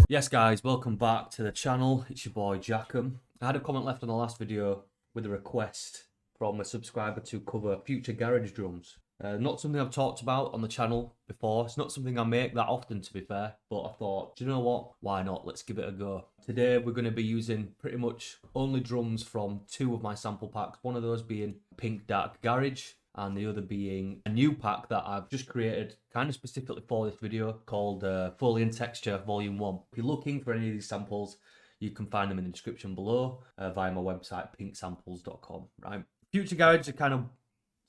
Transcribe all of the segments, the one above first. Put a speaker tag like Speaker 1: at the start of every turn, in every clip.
Speaker 1: Yes guys, welcome back to the channel. It's your boy Jackham. I had a comment left on the last video with a request from a subscriber to cover future garage drums. Not something I've talked about on the channel before. It's not something I make that often, to be fair, but I thought, do you know what? Why not? Let's give it a go. Today we're going to be using pretty much only drums from two of my sample packs. One of those being Pink Dark Garage, and the other being a new pack that I've just created kind of specifically for this video called Foley and Texture Volume 1. If you're looking for any of these samples, you can find them in the description below via my website, pinksamples.com, right? Future Garage is a kind of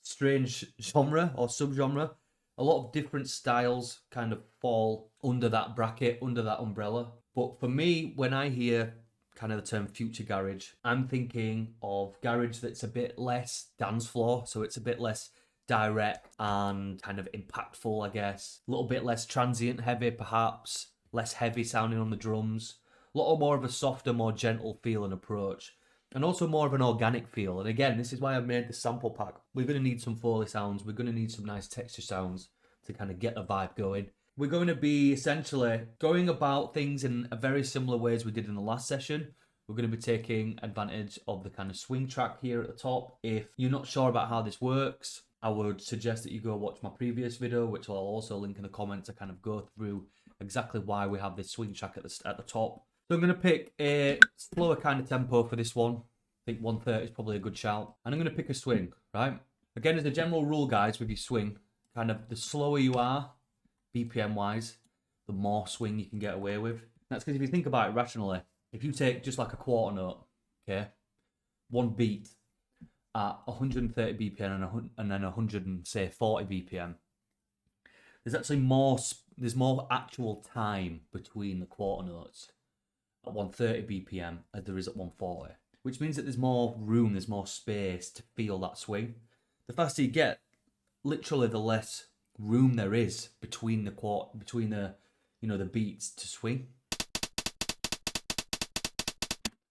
Speaker 1: strange genre or subgenre. A lot of different styles kind of fall under that bracket, under that umbrella. But for me, when I hear kind of the term future garage, I'm thinking of garage that's a bit less dance floor, so it's a bit less direct and kind of impactful, I guess. A little bit less transient heavy, perhaps, less heavy sounding on the drums. A lot more of a softer, more gentle feel and approach, and also more of an organic feel. And again, this is why I've made this sample pack. We're going to need some Foley sounds, we're going to need some nice texture sounds to kind of get the vibe going. We're going to be essentially going about things in a very similar way as we did in the last session. We're going to be taking advantage of the kind of swing track here at the top. If you're not sure about how this works, I would suggest that you go watch my previous video, which I'll also link in the comments to kind of go through exactly why we have this swing track at the top. So I'm going to pick a slower kind of tempo for this one. I think 130 is probably a good shout. And I'm going to pick a swing, right? Again, as a general rule, guys, with your swing, kind of the slower you are, BPM wise, the more swing you can get away with. That's because if you think about it rationally, if you take just like a quarter note, okay, one beat at 130 BPM and then 140 BPM, there's actually there's more actual time between the quarter notes at 130 BPM as there is at 140, which means that there's more room, there's more space to feel that swing. The faster you get, literally the less room there is between the the beats to swing.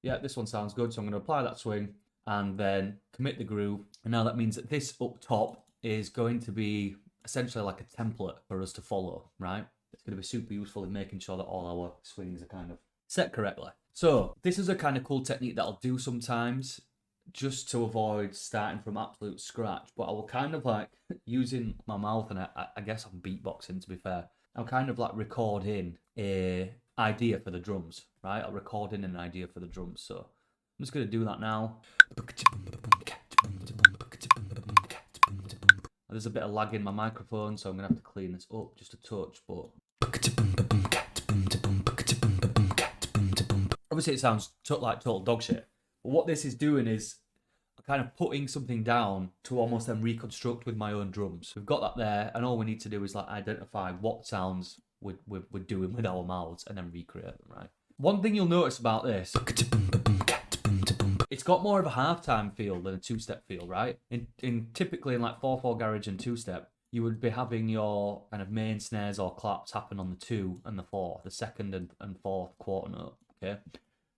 Speaker 1: Yeah, this one sounds good, so I'm going to apply that swing and then commit the groove. And now that means that this up top is going to be essentially like a template for us to follow, right? It's going to be super useful in making sure that all our swings are kind of set correctly. So this is a kind of cool technique that I'll do sometimes just to avoid starting from absolute scratch, but I will kind of like using my mouth, and I guess I'm beatboxing, to be fair. I'll kind of like record in a idea for the drums, right? I'll record in an idea for the drums. So I'm just going to do that now. There's a bit of lag in my microphone, so I'm going to have to clean this up just a touch, but obviously it sounds like total dog shit. But what this is doing is kind of putting something down to almost then reconstruct with my own drums. We've got that there, and all we need to do is like identify what sounds we're doing with our mouths and then recreate them, right? One thing you'll notice about this, it's got more of a halftime feel than a two-step feel, right? Typically in like 4/4 garage and two-step, you would be having your kind of main snares or claps happen on the 2 and the 4, the second and fourth quarter note, okay?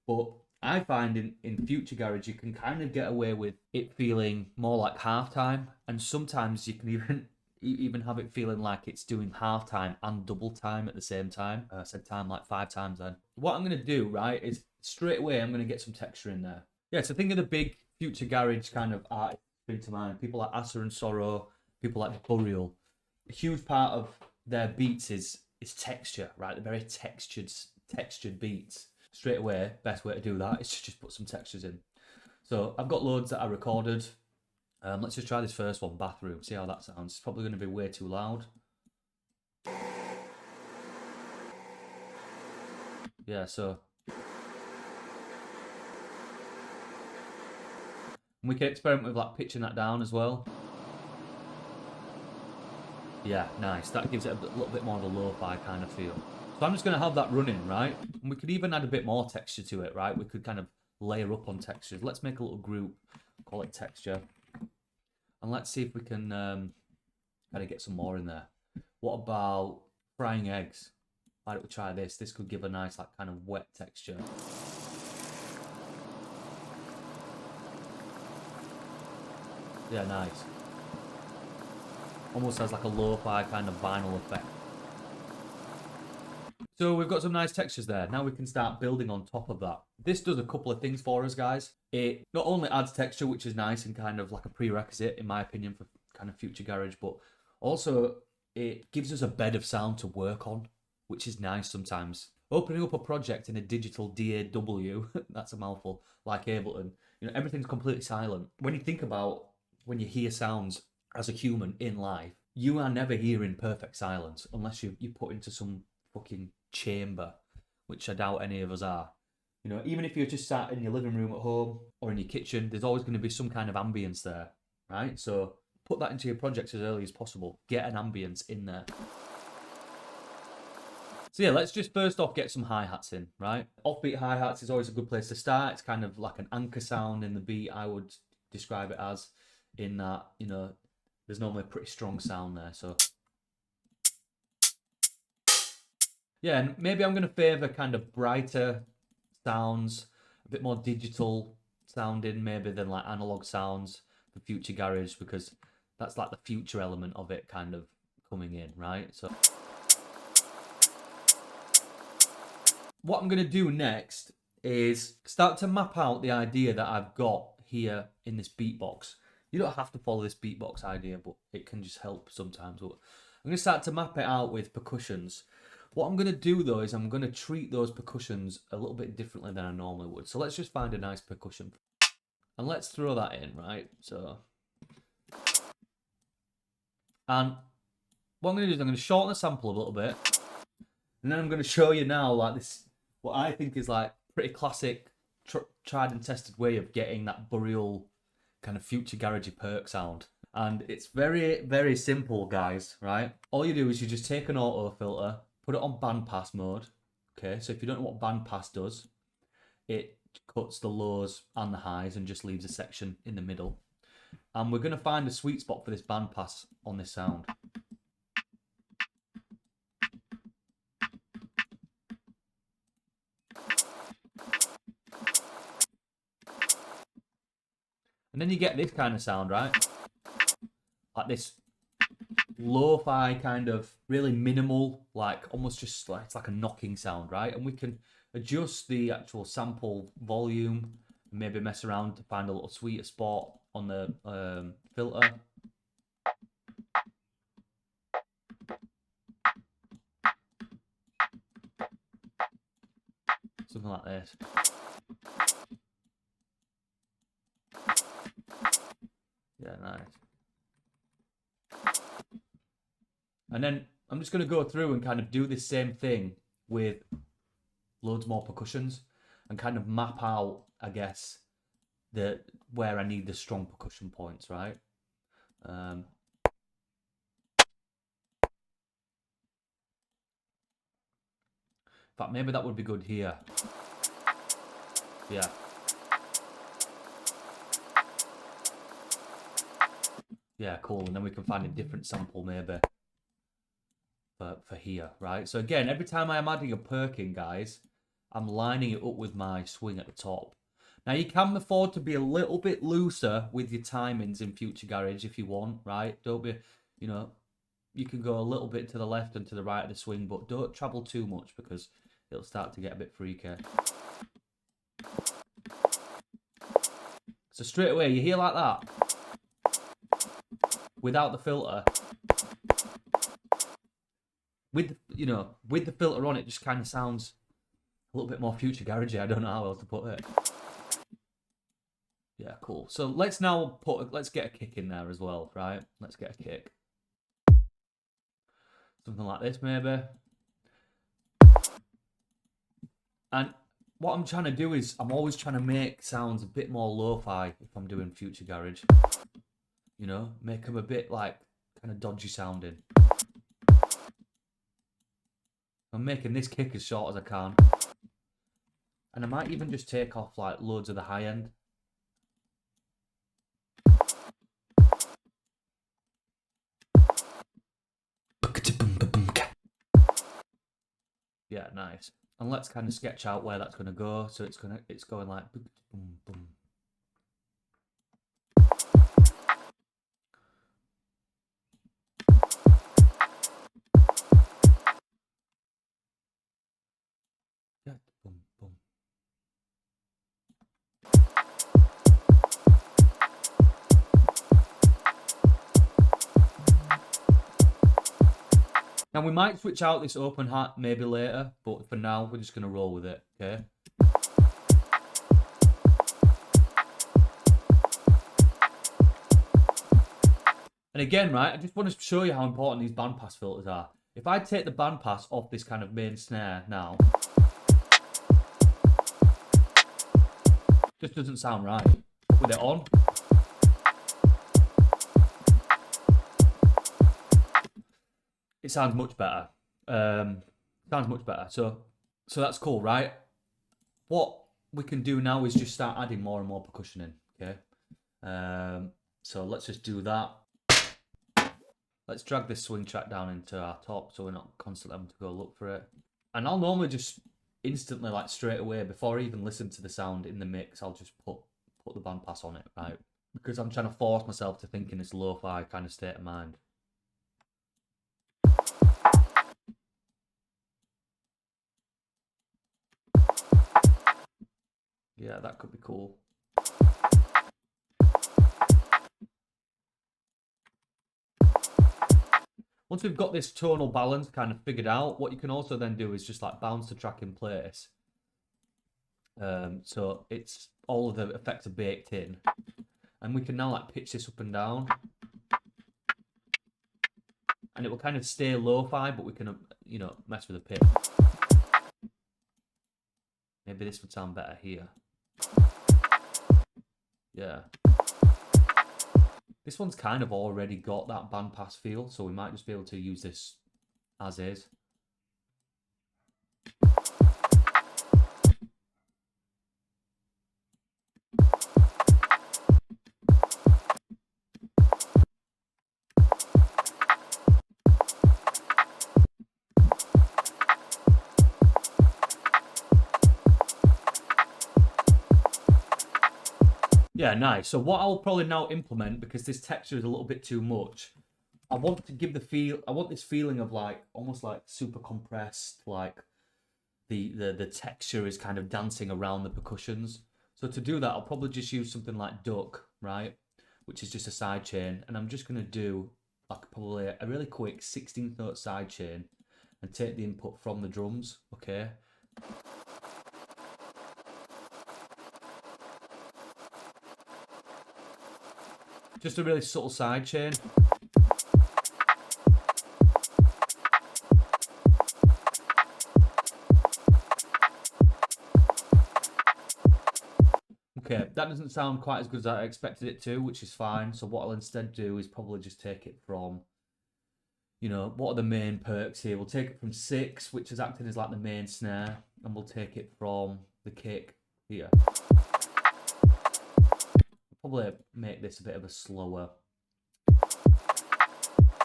Speaker 1: But I find in future garage you can kind of get away with it feeling more like halftime, and sometimes you can even have it feeling like it's doing halftime and double time at the same time. I said time like 5 times then. What I'm going to do, right, is straight away I'm going to get some texture in there. Yeah, so think of the big future garage kind of artists bring to mind. People like Asa and Sorrow, people like Burial. A huge part of their beats is texture, right? They're very textured beats. Straight away, best way to do that is to just put some textures in. So I've got loads that I recorded. Let's just try this first one, Bathroom, see how that sounds. It's probably going to be way too loud. Yeah, so we can experiment with like pitching that down as well. Yeah, nice. That gives it a little bit more of a lo-fi kind of feel. So I'm just going to have that running, right? And we could even add a bit more texture to it, right? We could kind of layer up on textures. Let's make a little group, call it texture. And let's see if we can kind of get some more in there. What about frying eggs? why don't we try this? This could give a nice like kind of wet texture. Yeah, nice. Almost has like a lo-fi kind of vinyl effect. So we've got some nice textures there. Now we can start building on top of that. This does a couple of things for us, guys. It not only adds texture, which is nice and kind of like a prerequisite, in my opinion, for kind of future garage, but also it gives us a bed of sound to work on, which is nice sometimes. Opening up a project in a digital DAW, that's a mouthful, like Ableton, you know, everything's completely silent. When you think about when you hear sounds as a human in live, you are never hearing perfect silence unless you put into some fucking chamber, which I doubt any of us are. You know, even if you're just sat in your living room at home or in your kitchen, there's always going to be some kind of ambience there, right? So put that into your projects as early as possible. Get an ambience in there. So yeah, let's just first off get some hi-hats in, right? Offbeat hi-hats is always a good place to start. It's kind of like an anchor sound in the beat, I would describe it as, in that, you know, there's normally a pretty strong sound there, so. Yeah, and maybe I'm going to favour kind of brighter sounds, a bit more digital sounding maybe than like analog sounds for future garage, because that's like the future element of it kind of coming in, right? So what I'm going to do next is start to map out the idea that I've got here in this beatbox. You don't have to follow this beatbox idea, but it can just help sometimes. But I'm going to start to map it out with percussions. What I'm going to do though is I'm going to treat those percussions a little bit differently than I normally would. So let's just find a nice percussion and let's throw that in, right? So, and what I'm going to do is I'm going to shorten the sample a little bit, and then I'm going to show you now like this, what I think is like pretty classic, tried and tested way of getting that burial kind of future garagey perk sound. And it's very, very simple, guys, right? All you do is you just take an auto filter, put it on bandpass mode. Okay, so if you don't know what bandpass does, it cuts the lows and the highs and just leaves a section in the middle. And we're going to find a sweet spot for this bandpass on this sound. And then you get this kind of sound, right? Like this lo-fi kind of really minimal, like almost just like it's like a knocking sound, right? And we can adjust the actual sample volume, maybe mess around to find a little sweeter spot on the filter. Something like this. Yeah, nice. And then I'm just going to go through and kind of do this same thing with loads more percussions and kind of map out, I guess, where I need the strong percussion points, right? In fact, maybe that would be good here. Yeah. Yeah, cool. And then we can find a different sample maybe for here, right? So again, every time I'm adding a perk in, guys, I'm lining it up with my swing at the top. Now, you can afford to be a little bit looser with your timings in future garage if you want, right? Don't be, you know, you can go a little bit to the left and to the right of the swing, but don't travel too much because it'll start to get a bit freaky. So straight away, you hear like that without the filter. With, you know, with the filter on, it just kind of sounds a little bit more future garagey. I don't know how else to put it. Yeah, cool. So let's now let's get a kick in there as well, right? Let's get a kick. Something like this, maybe. And what I'm trying to do is I'm always trying to make sounds a bit more lo-fi if I'm doing future garage. You know, make them a bit like kind of dodgy sounding. I'm making this kick as short as I can. And I might even just take off like loads of the high end. Yeah, nice. And let's kind of sketch out where that's going to go. So it's going like boom, boom, boom. Yeah, boom, boom. Now we might switch out this open hat maybe later, but for now we're just going to roll with it, okay? And again, right, I just want to show you how important these bandpass filters are. If I take the bandpass off this kind of main snare now, just doesn't sound right. With it on, it sounds much better. Sounds much better. So that's cool, right? What we can do now is just start adding more and more percussion in, okay? So let's just do that. Let's drag this swing track down into our top so we're not constantly having to go look for it. And I'll normally just instantly, like straight away, before I even listen to the sound in the mix, I'll just put the bandpass on it, right? Because I'm trying to force myself to think in this lo-fi kind of state of mind. Yeah, that could be cool. Once we've got this tonal balance kind of figured out, what you can also then do is just like bounce the track in place. So it's all of the effects are baked in. And we can now like pitch this up and down. And it will kind of stay lo-fi, but we can, you know, mess with the pitch. Maybe this would sound better here. Yeah. This one's kind of already got that bandpass feel, so we might just be able to use this as is. Yeah, nice. So what I'll probably now implement, because this texture is a little bit too much, I want to give I want this feeling of like, almost like super compressed, like the texture is kind of dancing around the percussions. So to do that, I'll probably just use something like Duck, right? Which is just a sidechain. And I'm just going to do like probably a really quick 16th note sidechain and take the input from the drums, okay? Just a really subtle sidechain. Okay, that doesn't sound quite as good as I expected it to, which is fine. So what I'll instead do is probably just take it from, you know, what are the main perks here? We'll take it from 6, which is acting as like the main snare, and we'll take it from the kick here. Probably make this a bit of a slower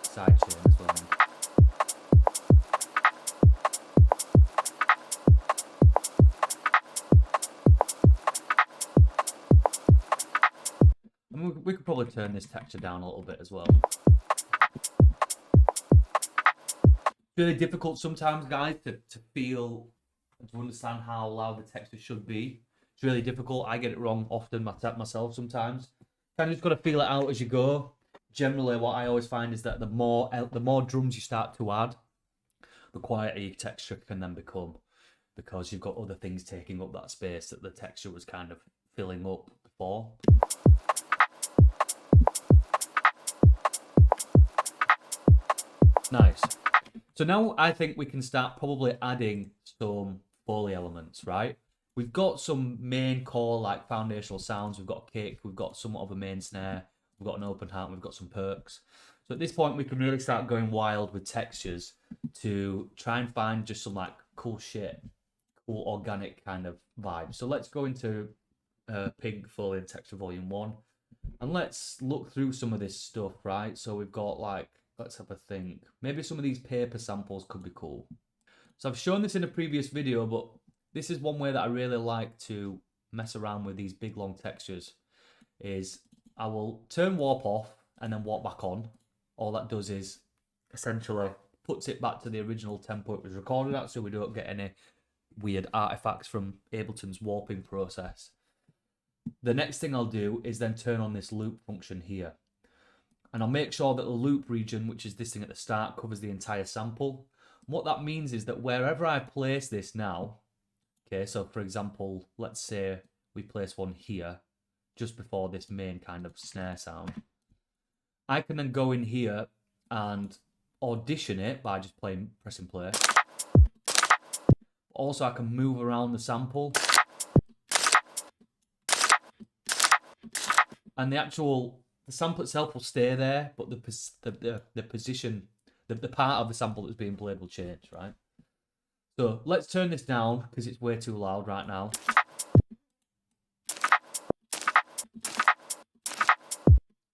Speaker 1: sidechain as well. And we could probably turn this texture down a little bit as well. It's really difficult sometimes, guys, to feel and to understand how loud the texture should be. It's really difficult. I get it wrong often myself sometimes. Kind of just got to feel it out as you go. Generally, what I always find is that the more drums you start to add, the quieter your texture can then become, because you've got other things taking up that space that the texture was kind of filling up before. Nice. So now I think we can start probably adding some foley elements, right? We've got some main core, like foundational sounds. We've got a kick, we've got somewhat of a main snare, we've got an open hat, we've got some perks. So at this point, we can really start going wild with textures to try and find just some like cool shit, cool organic kind of vibe. So let's go into Pink Foley and Texture Volume 1. And let's look through some of this stuff, right? So we've got like, let's have a think. Maybe some of these paper samples could be cool. So I've shown this in a previous video, but this is one way that I really like to mess around with these big long textures, is I will turn warp off and then warp back on. All that does is essentially puts it back to the original tempo it was recorded at, so we don't get any weird artifacts from Ableton's warping process. The next thing I'll do is then turn on this loop function here. And I'll make sure that the loop region, which is this thing at the start, covers the entire sample. And what that means is that wherever I place this now, okay, so for example, let's say we place one here, just before this main kind of snare sound, I can then go in here and audition it by just pressing play. Also, I can move around the sample. And the sample itself will stay there, but the position, the part of the sample that's being played will change, right? So let's turn this down because it's way too loud right now.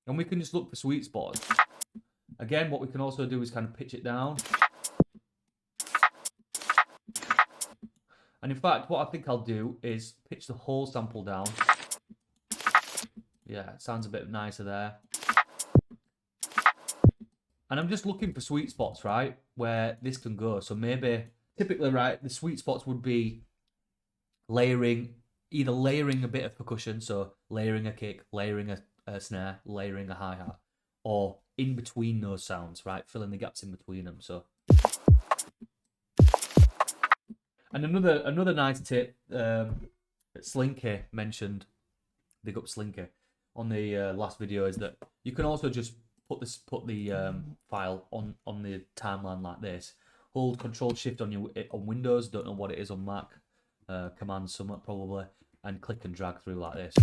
Speaker 1: And we can just look for sweet spots. Again, what we can also do is kind of pitch it down. And in fact, what I think I'll do is pitch the whole sample down. Yeah, it sounds a bit nicer there. And I'm just looking for sweet spots, right, where this can go. So maybe, typically, right, the sweet spots would be either layering a bit of percussion, so layering a kick, layering a snare, layering a hi-hat, or in between those sounds, right, filling the gaps in between them. So, and another nice tip that Slinky mentioned, big up Slinky, on the last video, is that you can also just put the file on the timeline like this. Hold Control Shift on Windows. Don't know what it is on Mac. Command Summit probably, and click and drag through like this.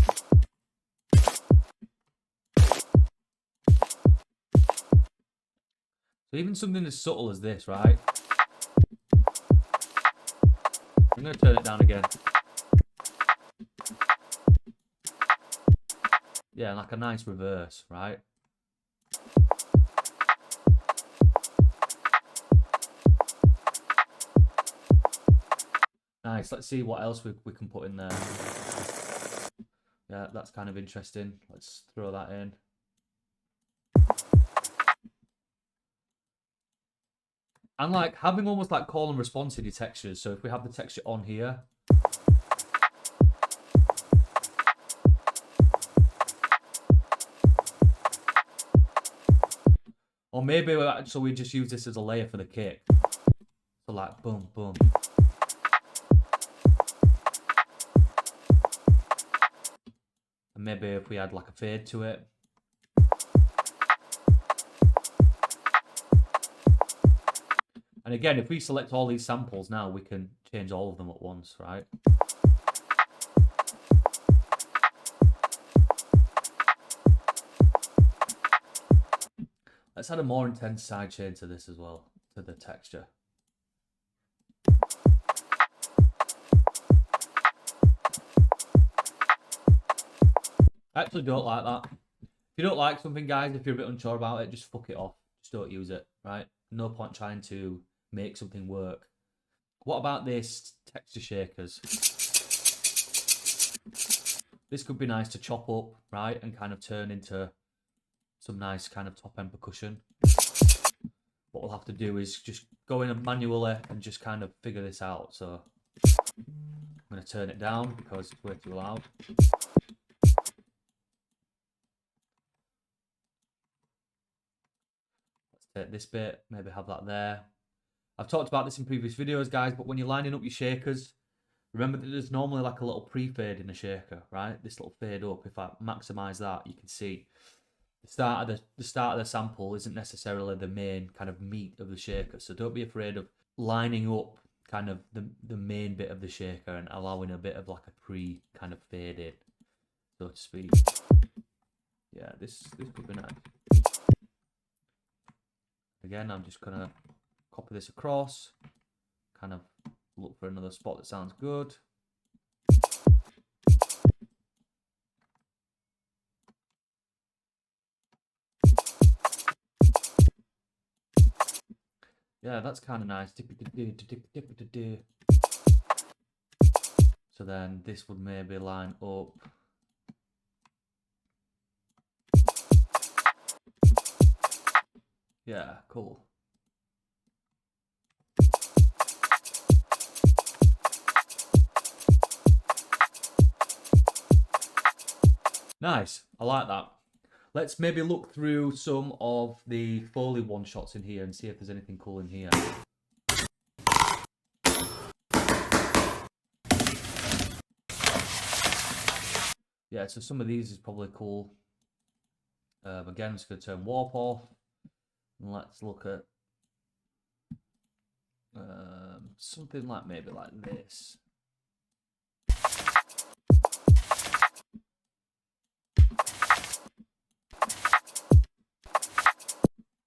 Speaker 1: So even something as subtle as this, right? I'm going to turn it down again. Yeah, like a nice reverse, right? Nice, let's see what else we can put in there. Yeah, that's kind of interesting. Let's throw that in. And like having almost like call and response in your textures. So if we have the texture on here, or maybe we just use this as a layer for the kick. So like boom, boom. And maybe if we add like a fade to it. And again, if we select all these samples now, we can change all of them at once, right? Let's add a more intense sidechain to this as well, to the texture. I actually don't like that. If you don't like something, guys, if you're a bit unsure about it, just fuck it off. Just don't use it, right? No point trying to make something work. What about this texture shakers? This could be nice to chop up, right, and kind of turn into some nice kind of top-end percussion. What we'll have to do is just go in manually and just kind of figure this out. So I'm going to turn it down because it's way too loud. Let's take this bit, maybe have that there. I've talked about this in previous videos, guys, but when you're lining up your shakers, remember that there's normally like a little pre-fade in a shaker, right? This little fade up. If I maximize that, you can see the start of the sample isn't necessarily the main kind of meat of the shaker. So don't be afraid of lining up kind of the main bit of the shaker and allowing a bit of like a pre kind of fade in, so to speak. Yeah, this could be nice. Again, I'm just gonna copy this across, kind of look for another spot that sounds good. Yeah, that's kind of nice. So then this would maybe line up. Yeah, cool. Nice, I like that. Let's maybe look through some of the Foley one-shots in here and see if there's anything cool in here. Yeah, so some of these is probably cool. Again, I'm just going to turn warp off. And let's look at something like maybe like this.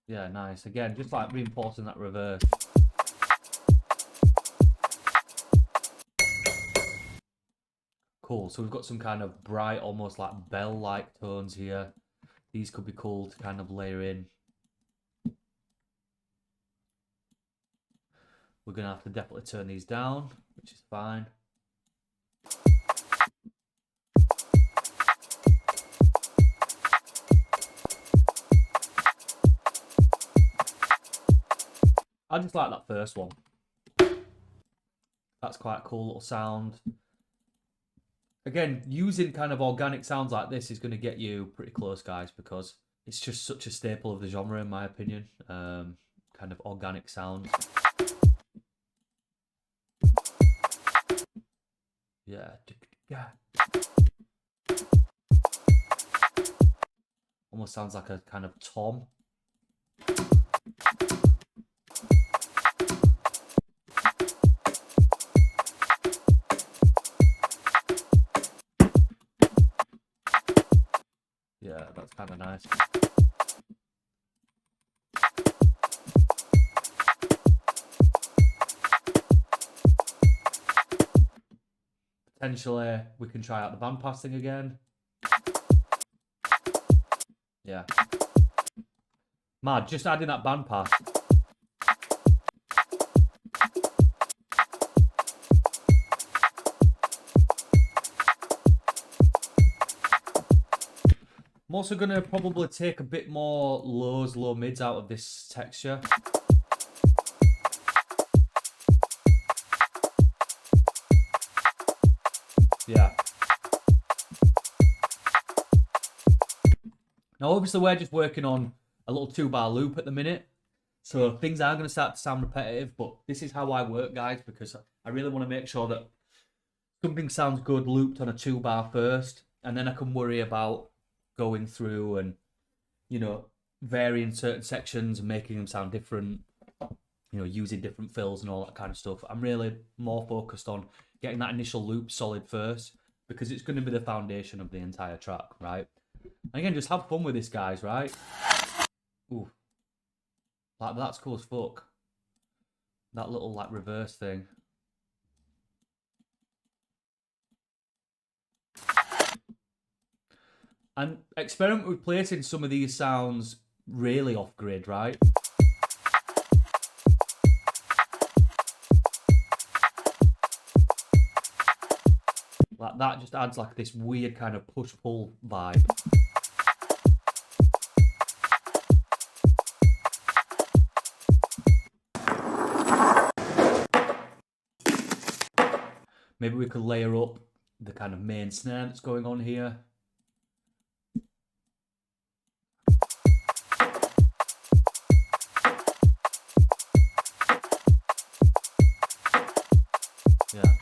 Speaker 1: Yeah, nice. Again, just like reinforcing that reverse. Cool. So we've got some kind of bright, almost like bell-like tones here. These could be cool to kind of layer in. We're going to have to definitely turn these down, which is fine. I just like that first one. That's quite a cool little sound. Again, using kind of organic sounds like this is going to get you pretty close, guys, because it's just such a staple of the genre, in my opinion. Kind of organic sound. Yeah. Almost sounds like a kind of tom. Yeah, that's kind of nice. Potentially, we can try out the bandpass thing again. Yeah. Mad, just adding that bandpass. I'm also going to probably take a bit more lows, low mids out of this texture. Yeah. Now, obviously, we're just working on a little 2-bar loop at the minute. So things are going to start to sound repetitive, but this is how I work, guys, because I really want to make sure that something sounds good looped on a 2-bar first, and then I can worry about going through and, you know, varying certain sections and making them sound different, you know, using different fills and all that kind of stuff. I'm really more focused on getting that initial loop solid first, because it's going to be the foundation of the entire track, right? And again, just have fun with this, guys, right? Ooh. Like, that's cool as fuck. That little, like, reverse thing. And experiment with placing some of these sounds really off grid, right? Like that just adds like this weird kind of push-pull vibe. Maybe we could layer up the kind of main snare that's going on here. Yeah.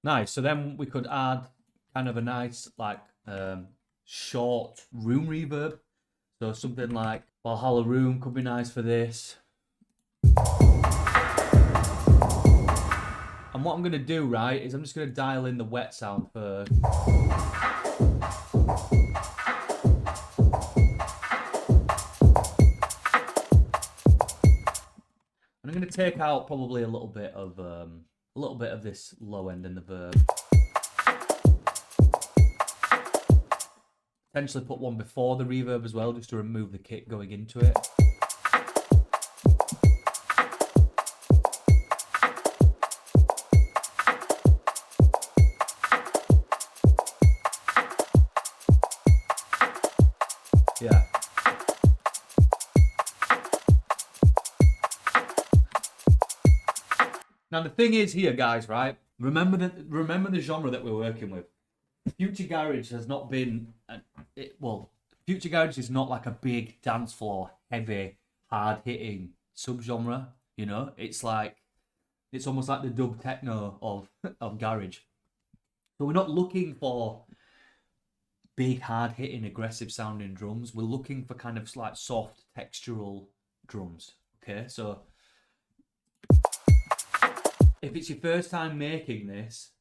Speaker 1: Nice. So then we could add kind of a nice like short room reverb. So something like Valhalla Room could be nice for this. And what I'm going to do, right, is I'm just going to dial in the wet sound first. And I'm going to take out probably a little bit of this low end in the verb. Potentially put one before the reverb as well, just to remove the kick going into it. Now the thing is here, guys, right? Remember the genre that we're working with. Future Garage has not been Future Garage is not like a big dance floor heavy, hard hitting subgenre. You know, it's almost like the dub techno of garage. So we're not looking for big, hard hitting, aggressive sounding drums. We're looking for kind of like soft, textural drums. Okay, so if it's your first time making this,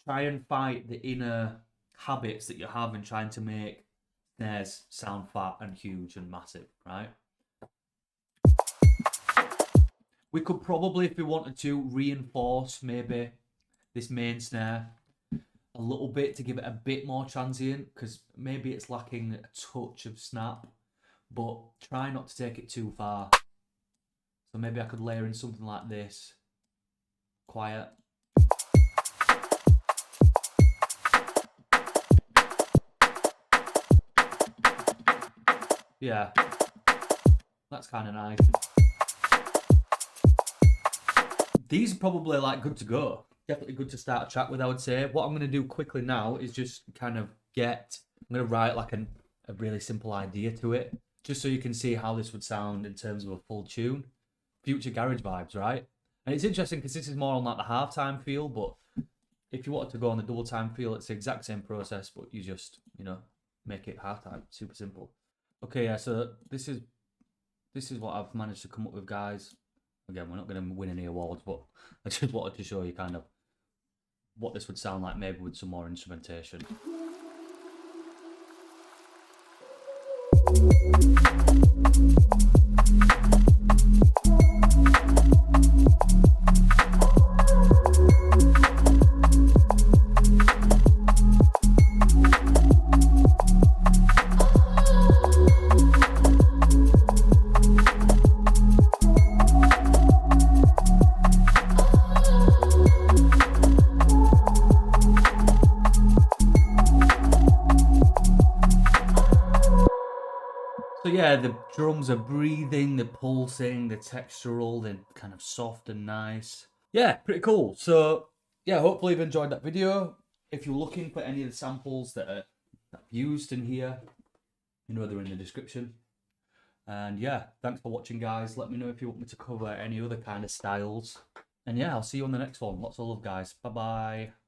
Speaker 1: try and fight the inner habits that you have in trying to make snares sound fat and huge and massive, right? We could probably, if we wanted to, reinforce maybe this main snare a little bit to give it a bit more transient, because maybe it's lacking a touch of snap, but try not to take it too far. So maybe I could layer in something like this, quiet. Yeah, that's kind of nice. These are probably like good to go. Definitely good to start a track with, I would say. What I'm going to do quickly now is just kind of I'm going to write like a really simple idea to it, just so you can see how this would sound in terms of a full tune. Future garage vibes, right? And it's interesting because this is more on like the halftime feel, but if you wanted to go on the double time feel, it's the exact same process, but you just, make it halftime. Super simple. Okay, yeah, so this is what I've managed to come up with, guys. Again, we're not going to win any awards, but I just wanted to show you kind of what this would sound like, maybe with some more instrumentation. So yeah, the drums are breathing, they're pulsing, they're textural, they're kind of soft and nice. Yeah, pretty cool. So yeah, hopefully you've enjoyed that video. If you're looking for any of the samples that I've used in here, they're in the description. And yeah, thanks for watching, guys. Let me know if you want me to cover any other kind of styles. And yeah, I'll see you on the next one. Lots of love, guys. Bye-bye.